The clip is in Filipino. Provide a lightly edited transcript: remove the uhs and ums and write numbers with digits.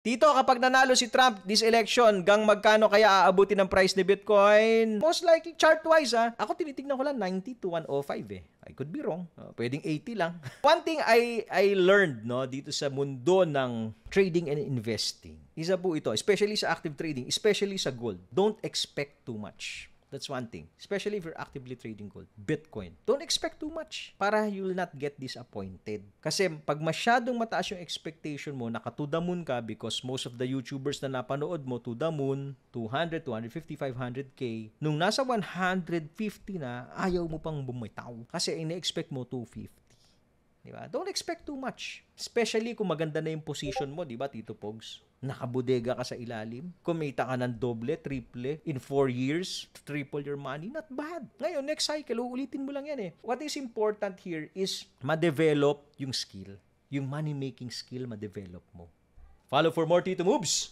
Tito, kapag nanalo si Trump this election, gang magkano kaya aabuti ng price ni Bitcoin? Most likely, chart-wise, ako tinitignan ko lang 90 to 105 eh. I could be wrong. Pwedeng 80 lang. One thing I learned no dito sa mundo ng trading and investing, isa po ito, especially sa active trading, especially sa gold. Don't expect too much. That's one thing. Especially if you're actively trading gold. Bitcoin. Don't expect too much para you will not get disappointed. Kasi pag masyadong mataas yung expectation mo, naka to the moon ka because most of the YouTubers na napanood mo to the moon, 200, 250, 500K. Nung nasa 150 na, ayaw mo pang bumitaw. Kasi ine-expect mo 250. Diba? Don't expect too much. Especially kung maganda na yung position mo, diba, Tito Pogs? Nakabodega ka sa ilalim. Kumita ka ng doble, triple, in 4 years, triple your money, not bad. Ngayon, next cycle, uulitin mo lang yan eh. What is important here is ma-develop yung skill. Yung money-making skill, ma-develop mo. Follow for more Tito Moves!